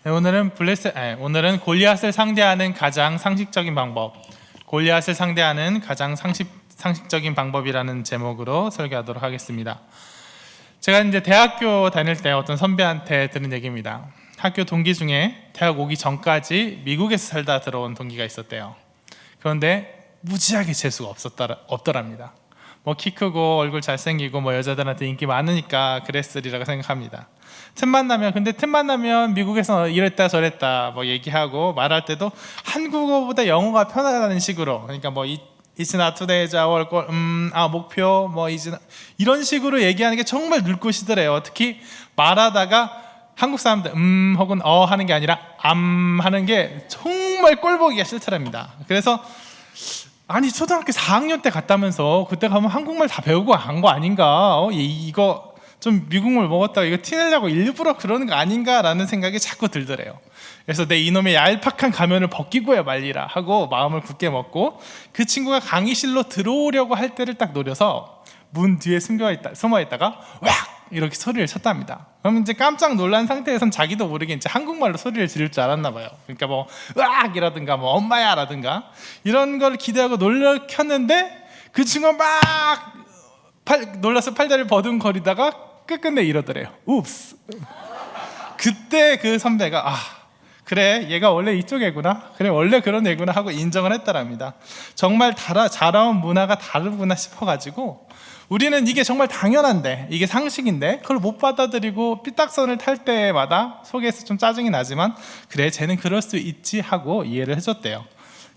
네, 오늘은 골리앗을 상대하는 가장 상식적인 방법, 골리앗을 상대하는 가장 상식적인 방법이라는 제목으로 설교하도록 하겠습니다. 제가 이제 대학교 다닐 때 어떤 선배한테 들은 얘기입니다. 학교 동기 중에 대학 오기 전까지 미국에서 살다 들어온 동기가 있었대요. 그런데 무지하게 재수가 없더랍니다. 뭐 키 크고 얼굴 잘생기고 뭐 여자들한테 인기 많으니까 그랬으리라고 생각합니다. 틈만 나면 미국에서 이랬다 저랬다 뭐 얘기하고 말할 때도 한국어보다 영어가 편하다는 식으로, 그러니까 뭐 It's not today's our goal, 목표 뭐 이런 식으로 얘기하는 게 정말 눈꽃이더래요. 특히 말하다가 한국 사람들 혹은 하는 게 아니라 하는 게 정말 꼴보기가 싫더랍니다. 그래서 아니 초등학교 4학년 때 갔다면서 그때 가면 한국말 다 배우고 간 거 아닌가? 이거 좀 미국물 먹었다가 이거 티내려고 일부러 그러는 거 아닌가라는 생각이 자꾸 들더래요. 그래서 내 이놈의 얄팍한 가면을 벗기고야 말리라 하고 마음을 굳게 먹고, 그 친구가 강의실로 들어오려고 할 때를 딱 노려서 문 뒤에 숨어 있다가 왁! 이렇게 소리를 쳤답니다. 그럼 이제 깜짝 놀란 상태에선 자기도 모르게 이제 한국말로 소리를 지를 줄 알았나 봐요. 그러니까 뭐 으악이라든가 뭐 엄마야라든가 이런 걸 기대하고 놀려 켰는데, 그 친구가 막 놀라서 팔다리를 버둥거리다가 끝끝내 이러더래요. 웁스. 그때 그 선배가 그래 얘가 원래 이쪽 애구나, 그래 원래 그런 애구나 하고 인정을 했더랍니다. 정말 자라온 문화가 다르구나 싶어가지고 우리는 이게 정말 당연한데, 이게 상식인데 그걸 못 받아들이고 삐딱선을 탈 때마다 속에서 좀 짜증이 나지만 그래 쟤는 그럴 수 있지 하고 이해를 해줬대요.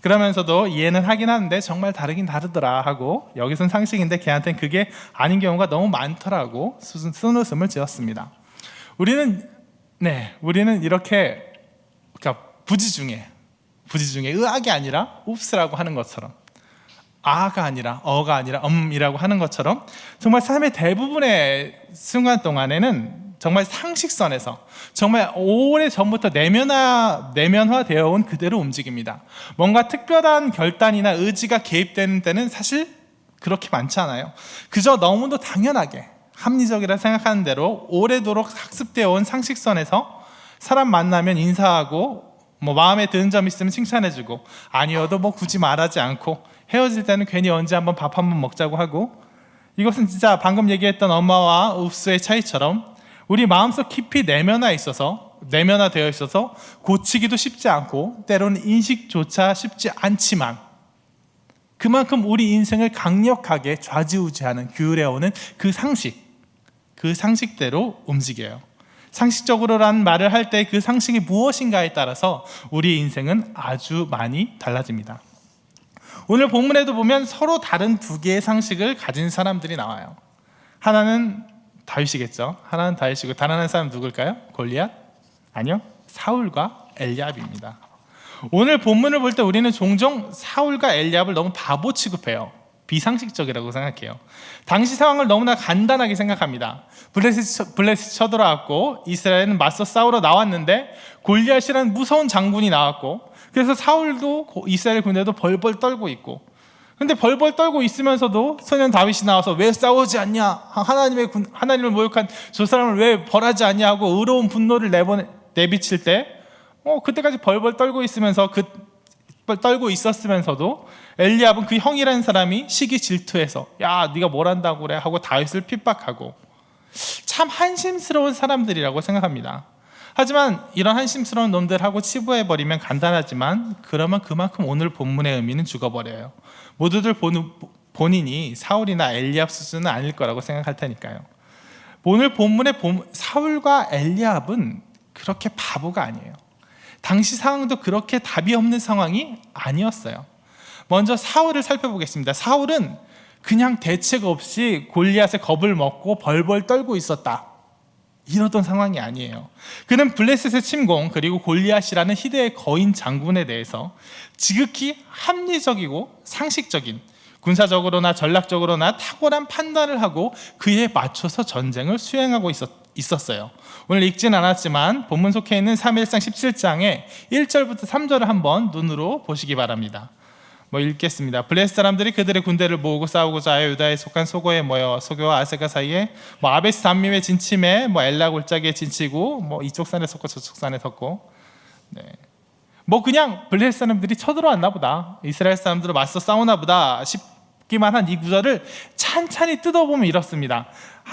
그러면서도 이해는 하긴 하는데 정말 다르긴 다르더라 하고, 여기선 상식인데 걔한테는 그게 아닌 경우가 너무 많더라고 쓴웃음을 지었습니다. 우리는 이렇게 그러니까 부지 중에 으악이 아니라 웁스라고 하는 것처럼, 아가 아니라 어가 아니라 이라고 하는 것처럼 정말 삶의 대부분의 순간 동안에는 정말 상식선에서 정말 오래전부터 내면화되어 온 그대로 움직입니다. 뭔가 특별한 결단이나 의지가 개입되는 때는 사실 그렇게 많지 않아요. 그저 너무도 당연하게 합리적이라 생각하는 대로 오래도록 학습되어 온 상식선에서 사람 만나면 인사하고 뭐 마음에 드는 점 있으면 칭찬해주고, 아니어도 뭐 굳이 말하지 않고, 헤어질 때는 괜히 언제 한번 밥 한번 먹자고 하고, 이것은 진짜 방금 얘기했던 엄마와 읍수의 차이처럼 우리 마음속 깊이 내면화되어 있어서 고치기도 쉽지 않고 때로는 인식조차 쉽지 않지만, 그만큼 우리 인생을 강력하게 좌지우지하는 기울여오는 그 상식대로 움직여요. 상식적으로라는 말을 할 때 그 상식이 무엇인가에 따라서 우리 인생은 아주 많이 달라집니다. 오늘 본문에도 보면 서로 다른 두 개의 상식을 가진 사람들이 나와요. 하나는 다윗이겠죠. 하나는 다윗이고 다른 한 사람 누굴까요? 골리앗? 아니요, 사울과 엘리압입니다. 오늘 본문을 볼 때 우리는 종종 사울과 엘리압을 너무 바보 취급해요. 비상식적이라고 생각해요. 당시 상황을 너무나 간단하게 생각합니다. 블레셋이 쳐들어왔고 이스라엘은 맞서 싸우러 나왔는데 골리앗이라는 무서운 장군이 나왔고, 그래서 사울도 이스라엘 군대도 벌벌 떨고 있고, 근데 벌벌 떨고 있으면서도 소년 다윗이 나와서 왜 싸우지 않냐, 하나님을 모욕한 저 사람을 왜 벌하지 않냐 하고 의로운 분노를 내비칠 때 그때까지 벌벌 떨고 있었으면서도 엘리압은 그 형이라는 사람이 시기 질투해서 야 네가 뭘 한다고 그래 하고 다윗을 핍박하고, 참 한심스러운 사람들이라고 생각합니다. 하지만 이런 한심스러운 놈들하고 치부해버리면 간단하지만, 그러면 그만큼 오늘 본문의 의미는 죽어버려요. 모두들 본인이 사울이나 엘리압 수준은 아닐 거라고 생각할 테니까요. 오늘 본문의 사울과 엘리압은 그렇게 바보가 아니에요. 당시 상황도 그렇게 답이 없는 상황이 아니었어요. 먼저 사울을 살펴보겠습니다. 사울은 그냥 대책 없이 골리앗의 겁을 먹고 벌벌 떨고 있었다, 이러던 상황이 아니에요. 그는 블레셋의 침공 그리고 골리앗이라는 희대의 거인 장군에 대해서 지극히 합리적이고 상식적인, 군사적으로나 전략적으로나 탁월한 판단을 하고 그에 맞춰서 전쟁을 수행하고 있었어요. 오늘 읽진 않았지만 본문 속해 있는 사무엘상 17장의 1절부터 3절을 한번 눈으로 보시기 바랍니다. 읽겠습니다. 블레셋 사람들이 그들의 군대를 모으고 싸우고자 하여 유다에 속한 소고에 모여 소교와 아세가 사이에 아베스 담밈의 진침에 엘라 골짜기에 진치고 이쪽 산에 섰고 저쪽 산에 섰고, 그냥 블레셋 사람들이 쳐들어왔나 보다, 이스라엘 사람들을 맞서 싸우나 보다 싶기만 한 이 구절을 찬찬히 뜯어보면 이렇습니다.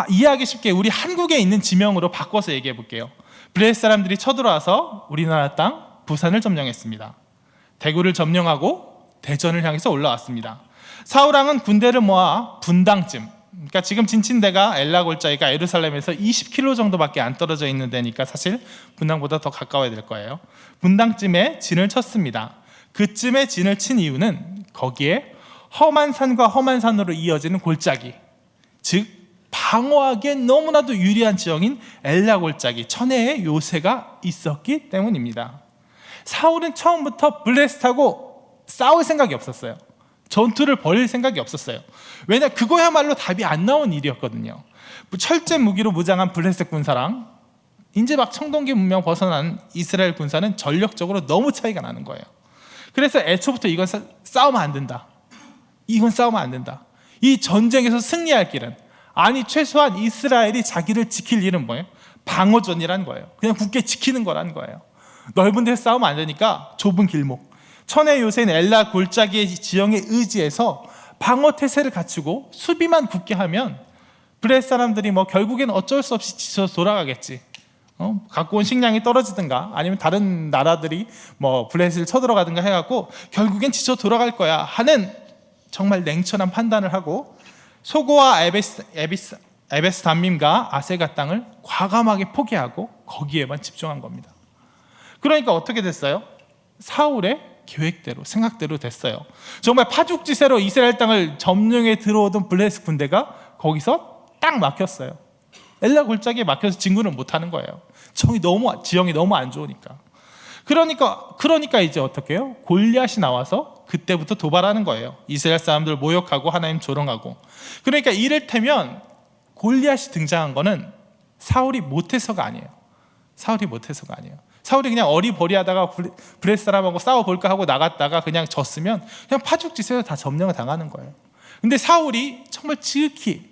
이해하기 쉽게 우리 한국에 있는 지명으로 바꿔서 얘기해 볼게요. 블레셋 사람들이 쳐들어와서 우리나라 땅 부산을 점령했습니다. 대구를 점령하고 대전을 향해서 올라왔습니다. 사울왕은 군대를 모아 분당쯤, 그러니까 지금 진친대가 엘라 골짜기가 예루살렘에서 20km 정도밖에 안 떨어져 있는 데니까 사실 분당보다 더 가까워야 될 거예요. 분당쯤에 진을 쳤습니다. 그쯤에 진을 친 이유는 거기에 험한 산과 험한 산으로 이어지는 골짜기, 즉 방어하기엔 너무나도 유리한 지형인 엘라 골짜기, 천혜의 요새가 있었기 때문입니다. 사울은 처음부터 블레셋하고 싸울 생각이 없었어요. 전투를 벌일 생각이 없었어요. 왜냐, 그거야말로 답이 안 나온 일이었거든요. 철제 무기로 무장한 블레셋 군사랑 이제 막 청동기 문명 벗어난 이스라엘 군사는 전력적으로 너무 차이가 나는 거예요. 그래서 애초부터 이건 싸우면 안 된다, 이건 싸우면 안 된다. 이 전쟁에서 승리할 길은, 아니 최소한 이스라엘이 자기를 지킬 일은 뭐예요? 방어전이라는 거예요. 그냥 굳게 지키는 거라는 거예요. 넓은 데서 싸우면 안 되니까 좁은 길목, 천의 요새인 엘라 골짜기의 지형에 의지해서 방어 태세를 갖추고 수비만 굳게 하면 블레셋 사람들이 결국에는 어쩔 수 없이 지쳐서 돌아가겠지. 갖고 온 식량이 떨어지든가 아니면 다른 나라들이 블레셋을 쳐들어가든가 해갖고 결국엔 지쳐 돌아갈 거야 하는 정말 냉철한 판단을 하고 소고와 에베스 담밈과 아세가 땅을 과감하게 포기하고 거기에만 집중한 겁니다. 그러니까 어떻게 됐어요? 사울의 계획대로, 생각대로 됐어요. 정말 파죽지세로 이스라엘 땅을 점령해 들어오던 블레셋 군대가 거기서 딱 막혔어요. 엘라 골짜기에 막혀서 진군을 못하는 거예요. 지형이 너무 안 좋으니까. 그러니까 이제 어떻게 해요? 골리앗이 나와서 그때부터 도발하는 거예요. 이스라엘 사람들 모욕하고 하나님 조롱하고. 그러니까 이를테면 골리앗이 등장한 거는 사울이 못해서가 아니에요. 사울이 그냥 어리버리하다가 블레셋 사람하고 싸워볼까 하고 나갔다가 그냥 졌으면 그냥 파죽지세로 다 점령을 당하는 거예요. 근데 사울이 정말 지극히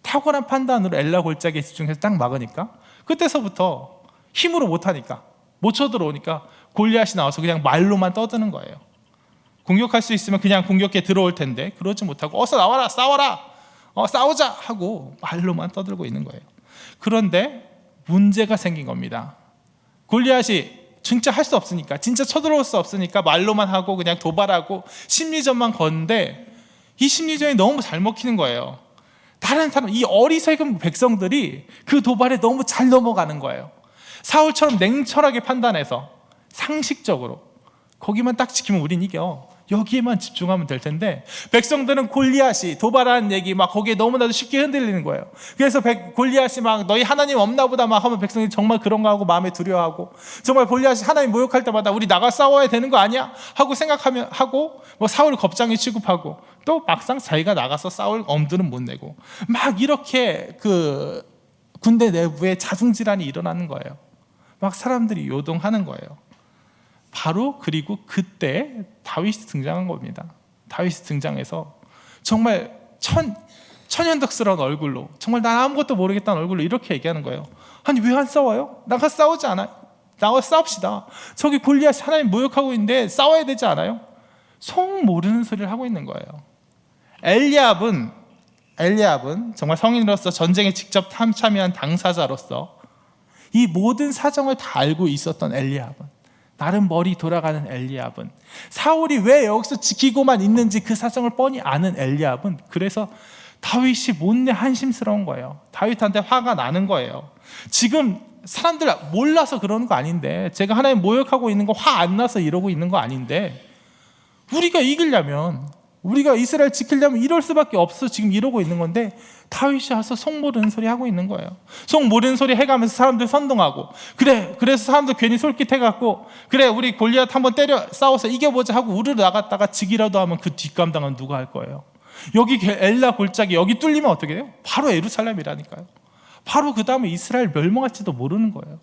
탁월한 판단으로 엘라 골짜기에 집중해서 딱 막으니까 그때서부터 힘으로 못하니까, 못 쳐들어오니까 골리앗이 나와서 그냥 말로만 떠드는 거예요. 공격할 수 있으면 그냥 공격에 들어올 텐데 그러지 못하고 어서 나와라, 싸워라, 싸우자 하고 말로만 떠들고 있는 거예요. 그런데 문제가 생긴 겁니다. 골리앗이 진짜 할 수 없으니까, 진짜 쳐들어올 수 없으니까 말로만 하고 그냥 도발하고 심리전만 거는데 이 심리전이 너무 잘 먹히는 거예요. 다른 사람, 이 어리석은 백성들이 그 도발에 너무 잘 넘어가는 거예요. 사울처럼 냉철하게 판단해서 상식적으로 거기만 딱 지키면 우린 이겨, 여기에만 집중하면 될 텐데 백성들은 골리앗이 도발하는 얘기 거기에 너무나도 쉽게 흔들리는 거예요. 그래서 골리앗이 너희 하나님 없나 보다 하면 백성이 정말 그런가 하고 마음에 두려워하고, 정말 골리앗이 하나님 모욕할 때마다 우리 나가 싸워야 되는 거 아니야 하고 생각하면 하고 사울 겁장이 취급하고, 또 막상 자기가 나가서 싸울 엄두는 못 내고 이렇게 그 군대 내부에 자중질환이 일어나는 거예요. 사람들이 요동하는 거예요. 그리고 그때 다윗이 등장한 겁니다. 다윗이 등장해서 정말 천연덕스러운 얼굴로, 정말 난 아무것도 모르겠다는 얼굴로 이렇게 얘기하는 거예요. 아니 왜 안 싸워요? 나가 싸우지 않아요? 나와 싸웁시다. 저기 골리앗이 하나님 모욕하고 있는데 싸워야 되지 않아요? 속 모르는 소리를 하고 있는 거예요. 엘리압은 정말 성인으로서 전쟁에 직접 참여한 당사자로서 이 모든 사정을 다 알고 있었던 엘리압은, 나름 머리 돌아가는 엘리압은, 사울이 왜 여기서 지키고만 있는지 그 사정을 뻔히 아는 엘리압은, 그래서 다윗이 못내 한심스러운 거예요. 다윗한테 화가 나는 거예요. 지금 사람들 몰라서 그러는 거 아닌데, 제가 하나님 모욕하고 있는 거 화 안 나서 이러고 있는 거 아닌데, 우리가 이기려면, 우리가 이스라엘 지키려면 이럴 수밖에 없어 지금 이러고 있는 건데 다윗이 와서 속 모르는 소리 하고 있는 거예요. 속 모르는 소리 해가면서 사람들 선동하고, 그래서 사람들 괜히 솔깃해갖고, 우리 골리앗 한번 때려 싸워서 이겨보자 하고 우르르 나갔다가 지기라도 하면 그 뒷감당은 누가 할 거예요? 여기 엘라 골짜기 여기 뚫리면 어떻게 돼요? 바로 예루살렘이라니까요. 바로 그 다음에 이스라엘 멸망할지도 모르는 거예요.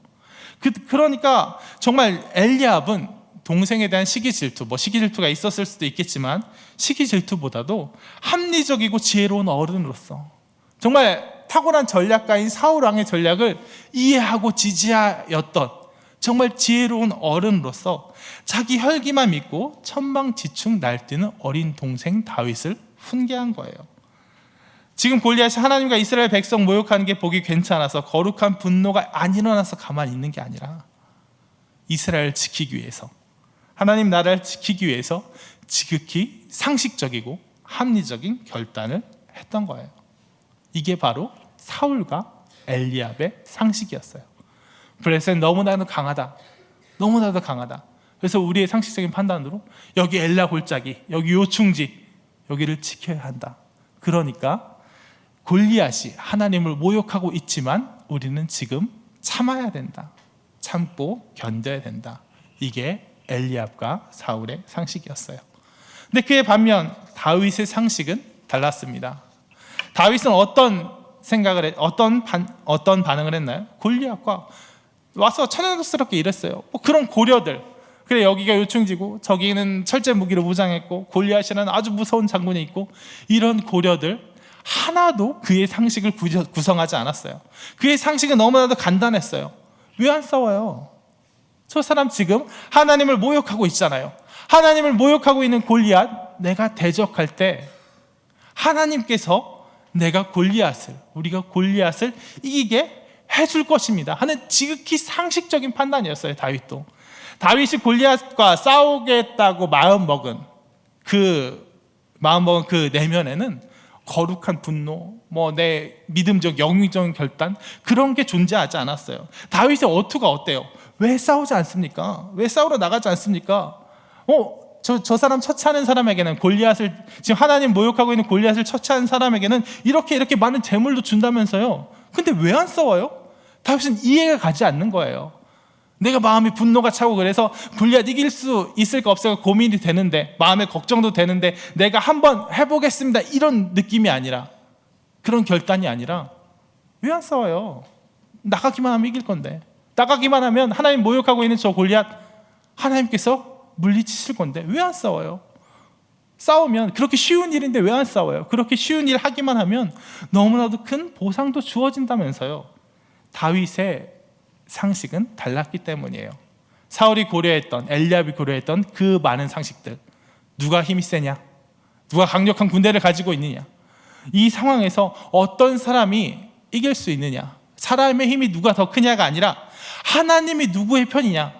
그러니까 정말 엘리압은 동생에 대한 시기 질투, 시기 질투가 있었을 수도 있겠지만 시기 질투보다도 합리적이고 지혜로운 어른으로서 정말 탁월한 전략가인 사울 왕의 전략을 이해하고 지지하였던 정말 지혜로운 어른으로서 자기 혈기만 믿고 천방지축 날뛰는 어린 동생 다윗을 훈계한 거예요. 지금 골리앗이 하나님과 이스라엘 백성 모욕하는 게 보기 괜찮아서 거룩한 분노가 안 일어나서 가만히 있는 게 아니라 이스라엘을 지키기 위해서, 하나님 나라를 지키기 위해서 지극히 상식적이고 합리적인 결단을 했던 거예요. 이게 바로 사울과 엘리압의 상식이었어요. 블레셋은 너무나도 강하다, 너무나도 강하다. 그래서 우리의 상식적인 판단으로 여기 엘라 골짜기, 여기 요충지, 여기를 지켜야 한다. 그러니까 골리앗이 하나님을 모욕하고 있지만 우리는 지금 참아야 된다, 참고 견뎌야 된다. 이게 엘리압과 사울의 상식이었어요. 근데 그에 반면 다윗의 상식은 달랐습니다. 다윗은 어떤 반응을 했나요? 골리앗과 와서 천연덕스럽게 이랬어요. 그런 고려들, 그래 여기가 요충지고 저기는 철제 무기로 무장했고 골리앗이라는 아주 무서운 장군이 있고, 이런 고려들 하나도 그의 상식을 구성하지 않았어요. 그의 상식은 너무나도 간단했어요. 왜 안 싸워요? 저 사람 지금 하나님을 모욕하고 있잖아요. 하나님을 모욕하고 있는 골리앗, 내가 대적할 때 하나님께서 우리가 골리앗을 이기게 해줄 것입니다 하는 지극히 상식적인 판단이었어요. 다윗이 골리앗과 싸우겠다고 마음먹은 그 내면에는 거룩한 분노, 내 믿음적 영의적인 결단, 그런 게 존재하지 않았어요. 다윗의 어투가 어때요? 왜 싸우지 않습니까? 왜 싸우러 나가지 않습니까? 저 사람 처치하는 사람에게는, 지금 하나님 모욕하고 있는 골리앗을 처치하는 사람에게는 이렇게 많은 재물도 준다면서요. 근데 왜 안 싸워요? 다윗은 이해가 가지 않는 거예요. 내가 마음이 분노가 차고 그래서 골리앗 이길 수 있을까 없을까 고민이 되는데, 마음의 걱정도 되는데 내가 한번 해보겠습니다, 이런 느낌이 아니라, 그런 결단이 아니라 왜 안 싸워요? 나가기만 하면 이길 건데, 나가기만 하면 하나님 모욕하고 있는 저 골리앗 하나님께서 물리치실 건데 왜 안 싸워요? 싸우면 그렇게 쉬운 일인데 왜 안 싸워요? 그렇게 쉬운 일 하기만 하면 너무나도 큰 보상도 주어진다면서요. 다윗의 상식은 달랐기 때문이에요. 사울이 고려했던, 엘리압이 고려했던 그 많은 상식들, 누가 힘이 세냐, 누가 강력한 군대를 가지고 있느냐, 이 상황에서 어떤 사람이 이길 수 있느냐, 사람의 힘이 누가 더 크냐가 아니라 하나님이 누구의 편이냐,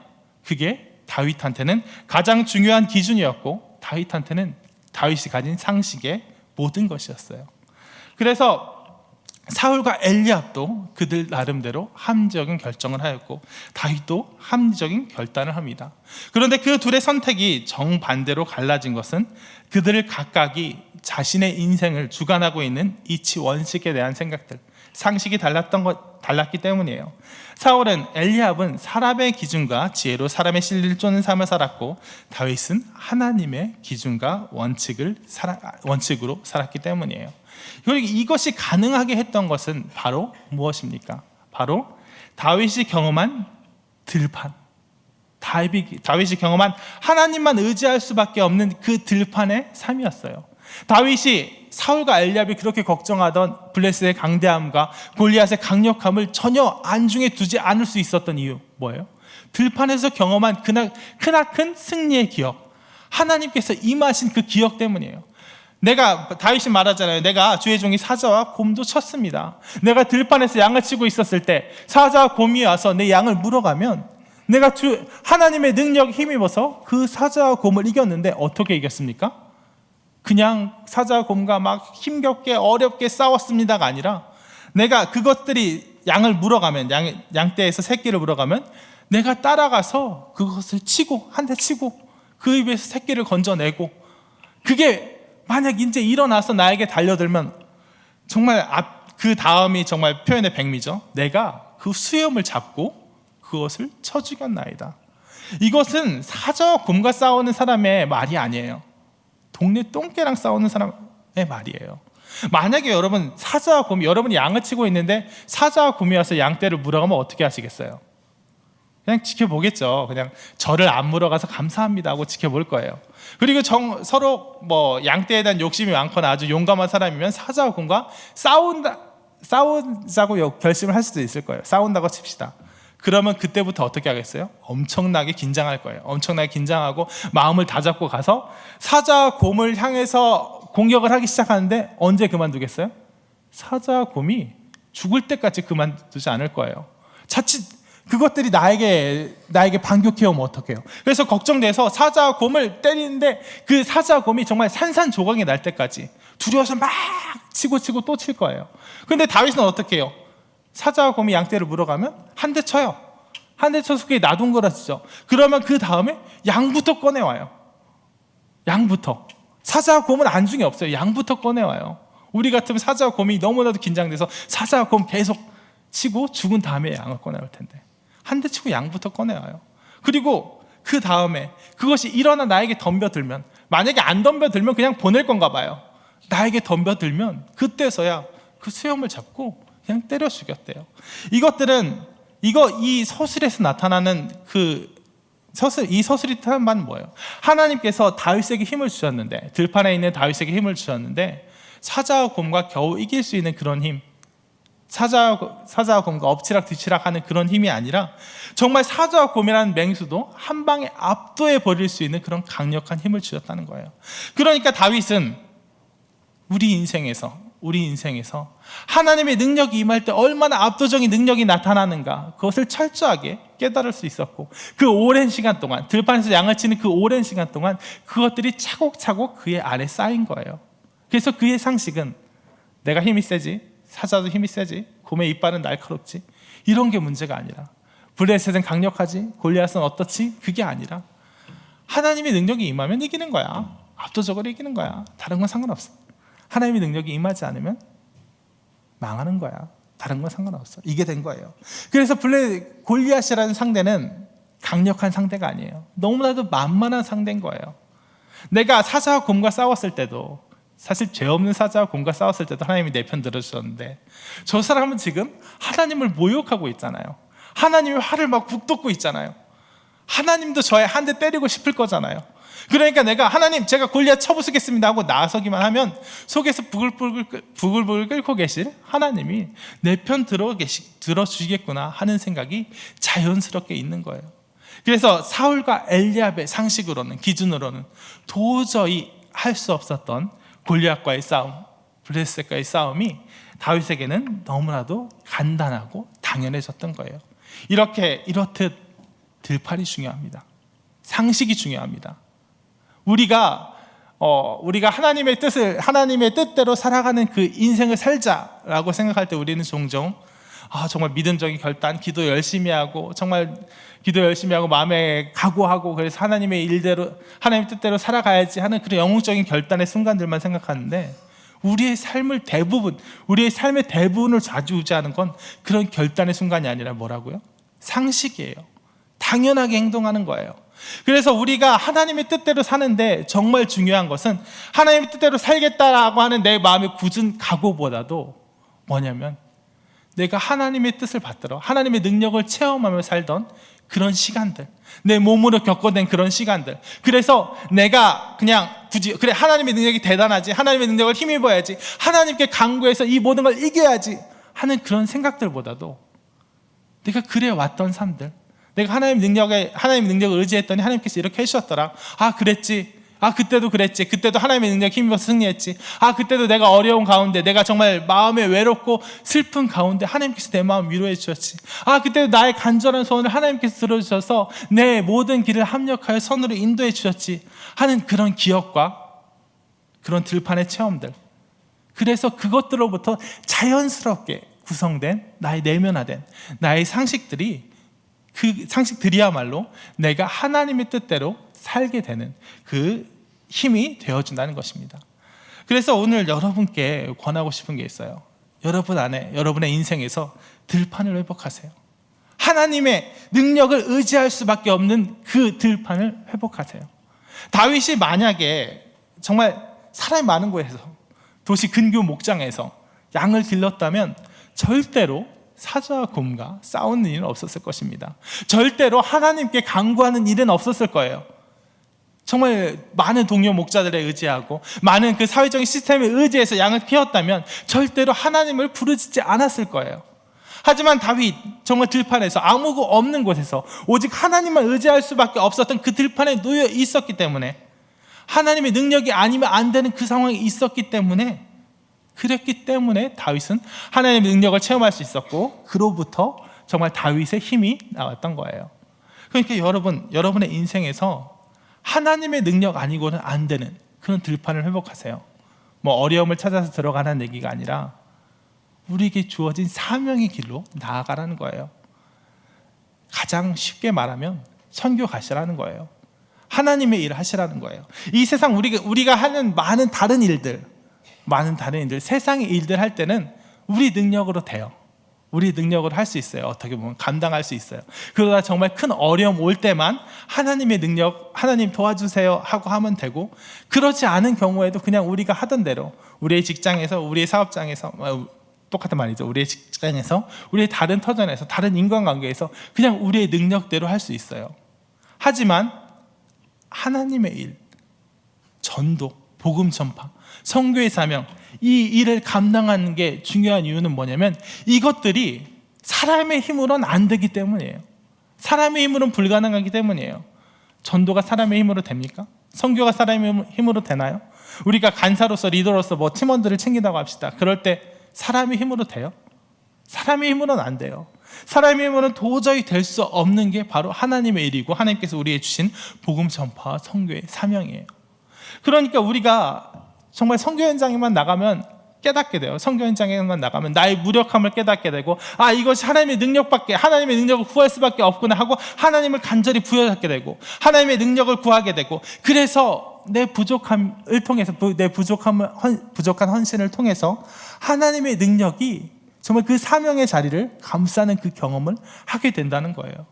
그게 다윗한테는 가장 중요한 기준이었고, 다윗이 가진 상식의 모든 것이었어요. 그래서 사울과 엘리압도 그들 나름대로 합리적인 결정을 하였고, 다윗도 합리적인 결단을 합니다. 그런데 그 둘의 선택이 정반대로 갈라진 것은 그들을 각각이 자신의 인생을 주관하고 있는 이치 원칙에 대한 생각들, 상식이 달랐기 때문이에요. 사울은, 엘리압은 사람의 기준과 지혜로 사람의 진리를 쫓는 삶을 살았고, 다윗은 하나님의 기준과 원칙으로 살았기 때문이에요. 이것이 가능하게 했던 것은 바로 무엇입니까? 바로 다윗이 경험한 들판, 다윗이 경험한 하나님만 의지할 수밖에 없는 그 들판의 삶이었어요. 다윗이 사울과 엘리압이 그렇게 걱정하던 블레셋의 강대함과 골리앗의 강력함을 전혀 안중에 두지 않을 수 있었던 이유 뭐예요? 들판에서 경험한 크나큰 승리의 기억, 하나님께서 임하신 그 기억 때문이에요. 다윗이 말하잖아요. 내가 주의 종이 사자와 곰도 쳤습니다. 내가 들판에서 양을 치고 있었을 때 사자와 곰이 와서 내 양을 물어가면 내가 하나님의 능력에 힘입어서 그 사자와 곰을 이겼는데, 어떻게 이겼습니까? 그냥 사자와 곰과 막 힘겹게 어렵게 싸웠습니다가 아니라, 내가 그것들이 양을 물어가면, 양떼에서 새끼를 물어가면 내가 따라가서 그것을 한 대 치고 그 입에서 새끼를 건져내고, 그게 만약 이제 일어나서 나에게 달려들면 정말 그 다음이 정말 표현의 백미죠. 내가 그 수염을 잡고 그것을 쳐 죽였나이다. 이것은 사자와 곰과 싸우는 사람의 말이 아니에요. 동네 똥개랑 싸우는 사람의 말이에요. 만약에 여러분 여러분이 양을 치고 있는데 사자와 곰이 와서 양떼를 물어가면 어떻게 하시겠어요? 그냥 지켜보겠죠. 그냥 저를 안 물어가서 감사합니다 하고 지켜볼 거예요. 그리고 서로 뭐 양떼에 대한 욕심이 많거나 아주 용감한 사람이면 사자와 곰과 싸우자고 결심을 할 수도 있을 거예요. 싸운다고 칩시다. 그러면 그때부터 어떻게 하겠어요? 엄청나게 긴장할 거예요. 엄청나게 긴장하고 마음을 다잡고 가서 사자와 곰을 향해서 공격을 하기 시작하는데 언제 그만두겠어요? 사자와 곰이 죽을 때까지 그만두지 않을 거예요. 자칫 그것들이 나에게 반격해 오면 어떡해요? 그래서 걱정돼서 사자와 곰을 때리는데 그 사자와 곰이 정말 산산조각이 날 때까지 두려워서 막 치고 또 칠 거예요. 근데 다윗은 어떻게 해요? 사자와 곰이 양떼를 물어가면 한 대 쳐요. 한 대 쳐서 그게 나둥거려지죠. 그러면 그 다음에 양부터 꺼내와요. 양부터. 사자와 곰은 안중에 없어요. 양부터 꺼내와요. 우리 같으면 사자와 곰이 너무나도 긴장돼서 사자와 곰 계속 치고 죽은 다음에 양을 꺼내올 텐데 한 대 치고 양부터 꺼내와요. 그리고 그 다음에 그것이 일어나 나에게 덤벼들면, 만약에 안 덤벼들면 그냥 보낼 건가 봐요. 나에게 덤벼들면 그때서야 그 수염을 잡고 그냥 때려 죽였대요. 이 서술에서 나타나는 이 서술이 나타나는 바는 뭐예요? 하나님께서 다윗에게 힘을 주셨는데, 들판에 있는 다윗에게 힘을 주셨는데 사자와 곰과 겨우 이길 수 있는 그런 힘, 사자와 곰과 엎치락 뒤치락 하는 그런 힘이 아니라 정말 사자와 곰이라는 맹수도 한 방에 압도해 버릴 수 있는 그런 강력한 힘을 주셨다는 거예요. 그러니까 다윗은 우리 인생에서 하나님의 능력이 임할 때 얼마나 압도적인 능력이 나타나는가, 그것을 철저하게 깨달을 수 있었고, 그 오랜 시간 동안 들판에서 양을 치는 그 오랜 시간 동안 그것들이 차곡차곡 그의 안에 쌓인 거예요. 그래서 그의 상식은 내가 힘이 세지, 사자도 힘이 세지, 곰의 이빨은 날카롭지, 이런 게 문제가 아니라, 블레셋은 강력하지, 골리앗은 어떻지, 그게 아니라 하나님의 능력이 임하면 이기는 거야. 압도적으로 이기는 거야. 다른 건 상관없어. 하나님의 능력이 임하지 않으면 망하는 거야. 다른 건 상관없어. 이게 된 거예요. 그래서 골리앗이라는 상대는 강력한 상대가 아니에요. 너무나도 만만한 상대인 거예요. 내가 사자와 곰과 싸웠을 때도, 사실 죄 없는 사자와 곰과 싸웠을 때도 하나님이 내 편 들어주셨는데, 저 사람은 지금 하나님을 모욕하고 있잖아요. 하나님의 화를 막 북돋고 있잖아요. 하나님도 저의 한 대 때리고 싶을 거잖아요. 그러니까 내가 하나님, 제가 골리앗 쳐부수겠습니다 하고 나서기만 하면 속에서 부글부글 끓고 계실 하나님이 내 편 들어주시겠구나 하는 생각이 자연스럽게 있는 거예요. 그래서 사울과 엘리압의 기준으로는 도저히 할 수 없었던 골리앗과의 싸움, 블레셋과의 싸움이 다윗에게는 너무나도 간단하고 당연해졌던 거예요. 이렇듯 들판이 중요합니다. 상식이 중요합니다. 우리가 하나님의 뜻대로 살아가는 그 인생을 살자라고 생각할 때 우리는 종종 정말 믿음적인 결단, 기도 열심히 하고 마음에 각오하고, 그래서 하나님의 뜻대로 살아가야지 하는 그런 영웅적인 결단의 순간들만 생각하는데, 우리의 삶의 대부분을 좌지우지하는 건 그런 결단의 순간이 아니라 뭐라고요? 상식이에요. 당연하게 행동하는 거예요. 그래서 우리가 하나님의 뜻대로 사는데 정말 중요한 것은 하나님의 뜻대로 살겠다라고 하는 내 마음의 굳은 각오보다도 뭐냐면, 내가 하나님의 뜻을 받들어 하나님의 능력을 체험하며 살던 그런 시간들, 내 몸으로 겪어낸 그런 시간들, 그래서 내가 그냥 그래, 하나님의 능력이 대단하지, 하나님의 능력을 힘입어야지, 하나님께 간구해서 이 모든 걸 이겨야지 하는 그런 생각들보다도 내가 그래왔던 삶들, 내가 하나님의 능력을 의지했더니 하나님께서 이렇게 해주셨더라, 그랬지, 그때도 그랬지, 그때도 하나님의 능력 힘입어서 승리했지, 그때도 내가 어려운 가운데, 내가 정말 마음에 외롭고 슬픈 가운데 하나님께서 내 마음 위로해 주셨지, 그때도 나의 간절한 소원을 하나님께서 들어주셔서 내 모든 길을 합력하여 선으로 인도해 주셨지 하는 그런 기억과 그런 들판의 체험들, 그래서 그것들로부터 자연스럽게 구성된 나의 내면화된 나의 상식들이야말로 내가 하나님의 뜻대로 살게 되는 그 힘이 되어준다는 것입니다. 그래서 오늘 여러분께 권하고 싶은 게 있어요. 여러분의 인생에서 들판을 회복하세요. 하나님의 능력을 의지할 수밖에 없는 그 들판을 회복하세요. 다윗이 만약에 정말 사람이 많은 곳에서, 도시 근교 목장에서 양을 길렀다면 절대로 사자와 곰과 싸우는 일은 없었을 것입니다. 절대로 하나님께 간구하는 일은 없었을 거예요. 정말 많은 동료 목자들에 의지하고 많은 그 사회적인 시스템에 의지해서 양을 키웠다면 절대로 하나님을 부르짖지 않았을 거예요. 하지만 다윗, 정말 들판에서 아무것도 없는 곳에서 오직 하나님만 의지할 수밖에 없었던 그 들판에 놓여 있었기 때문에, 하나님의 능력이 아니면 안 되는 그 상황이 있었기 때문에, 그랬기 때문에 다윗은 하나님의 능력을 체험할 수 있었고, 그로부터 정말 다윗의 힘이 나왔던 거예요. 그러니까 여러분의 인생에서 하나님의 능력 아니고는 안 되는 그런 들판을 회복하세요. 뭐 어려움을 찾아서 들어가는 얘기가 아니라 우리에게 주어진 사명의 길로 나아가라는 거예요. 가장 쉽게 말하면 선교 가시라는 거예요. 하나님의 일을 하시라는 거예요. 이 세상 우리가 하는 많은 다른 일들, 세상의 일들 할 때는 우리 능력으로 돼요. 우리 능력으로 할 수 있어요. 어떻게 보면 감당할 수 있어요. 그러다 정말 큰 어려움 올 때만 하나님의 능력, 하나님 도와주세요 하고 하면 되고, 그렇지 않은 경우에도 그냥 우리가 하던 대로 우리의 직장에서, 우리의 사업장에서, 똑같은 말이죠. 우리의 직장에서, 우리의 다른 터전에서, 다른 인간관계에서 그냥 우리의 능력대로 할 수 있어요. 하지만 하나님의 일, 전도, 복음 전파, 선교의 사명, 이 일을 감당하는 게 중요한 이유는 뭐냐면 이것들이 사람의 힘으로는 안 되기 때문이에요. 사람의 힘으로는 불가능하기 때문이에요. 전도가 사람의 힘으로 됩니까? 선교가 사람의 힘으로 되나요? 우리가 간사로서, 리더로서 뭐 팀원들을 챙긴다고 합시다. 그럴 때 사람의 힘으로 돼요? 사람의 힘으로는 안 돼요. 사람의 힘으로는 도저히 될 수 없는 게 바로 하나님의 일이고, 하나님께서 우리에게 주신 복음 전파와 선교의 사명이에요. 그러니까 우리가 정말 선교 현장에만 나가면 깨닫게 돼요. 선교 현장에만 나가면 나의 무력함을 깨닫게 되고, 이것이 하나님의 능력을 구할 수밖에 없구나 하고 하나님을 간절히 부여잡게 되고, 하나님의 능력을 구하게 되고, 그래서 내 부족함을 통해서, 내 부족한 헌신을 통해서 하나님의 능력이 정말 그 사명의 자리를 감싸는 그 경험을 하게 된다는 거예요.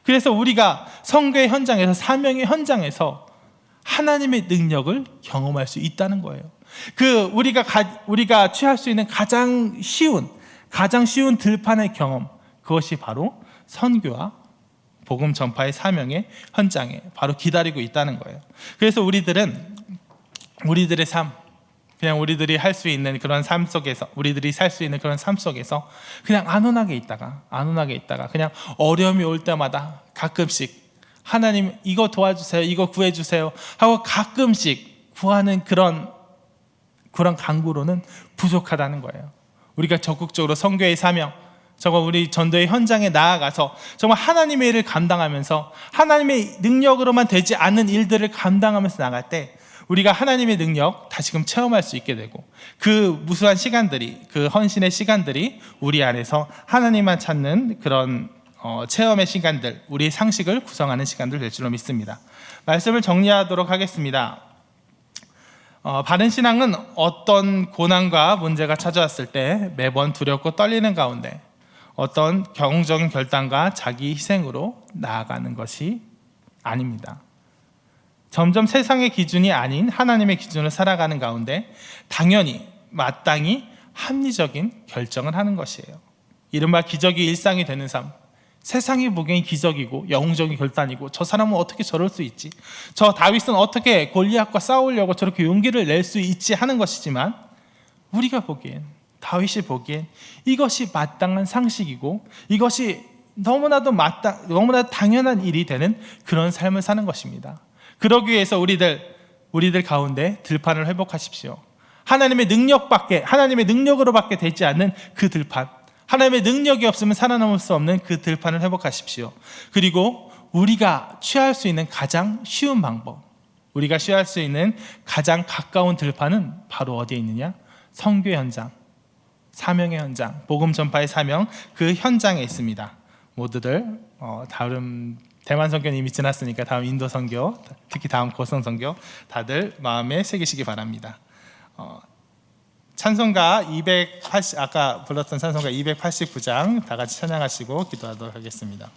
그래서 우리가 선교의 현장에서, 사명의 현장에서 하나님의 능력을 경험할 수 있다는 거예요. 우리가 취할 수 있는 가장 쉬운 들판의 경험, 그것이 바로 선교와 복음 전파의 사명의 현장에 바로 기다리고 있다는 거예요. 그래서 우리들의 삶, 그냥 우리들이 할 수 있는 그런 삶 속에서, 우리들이 살 수 있는 그런 삶 속에서 그냥 안온하게 있다가 그냥 어려움이 올 때마다 가끔씩 하나님 이거 도와주세요, 이거 구해주세요 하고 가끔씩 구하는 그런 간구로는 부족하다는 거예요. 우리가 적극적으로 선교의 사명, 정말 우리 전도의 현장에 나아가서 정말 하나님의 일을 감당하면서 하나님의 능력으로만 되지 않는 일들을 감당하면서 나갈 때 우리가 하나님의 능력 다시금 체험할 수 있게 되고, 그 무수한 시간들이, 그 헌신의 시간들이 우리 안에서 하나님만 찾는 그런 체험의 시간들, 우리의 상식을 구성하는 시간들 될 줄로 믿습니다. 말씀을 정리하도록 하겠습니다. 바른 신앙은 어떤 고난과 문제가 찾아왔을 때 매번 두렵고 떨리는 가운데 어떤 경험적인 결단과 자기 희생으로 나아가는 것이 아닙니다. 점점 세상의 기준이 아닌 하나님의 기준으로 살아가는 가운데 당연히 마땅히 합리적인 결정을 하는 것이에요. 이른바 기적이 일상이 되는 삶, 세상이 보기엔 기적이고 영웅적인 결단이고, 저 사람은 어떻게 저럴 수 있지, 저 다윗은 어떻게 골리앗과 싸우려고 저렇게 용기를 낼 수 있지 하는 것이지만, 우리가 보기엔, 다윗이 보기엔 이것이 마땅한 상식이고 이것이 너무나도 당연한 일이 되는 그런 삶을 사는 것입니다. 그러기 위해서 우리들 가운데 들판을 회복하십시오. 하나님의 능력으로밖에 되지 않는 그 들판, 하나님의 능력이 없으면 살아남을 수 없는 그 들판을 회복하십시오. 그리고 우리가 취할 수 있는 가장 쉬운 방법, 우리가 취할 수 있는 가장 가까운 들판은 바로 어디에 있느냐? 선교 현장, 사명의 현장, 복음 전파의 사명, 그 현장에 있습니다. 모두들 다음 대만 선교는 이미 지났으니까 다음 인도 선교, 특히 다음 고성 선교 다들 마음에 새기시기 바랍니다. 찬송가 280, 아까 불렀던 찬송가 289장 다 같이 찬양하시고 기도하도록 하겠습니다.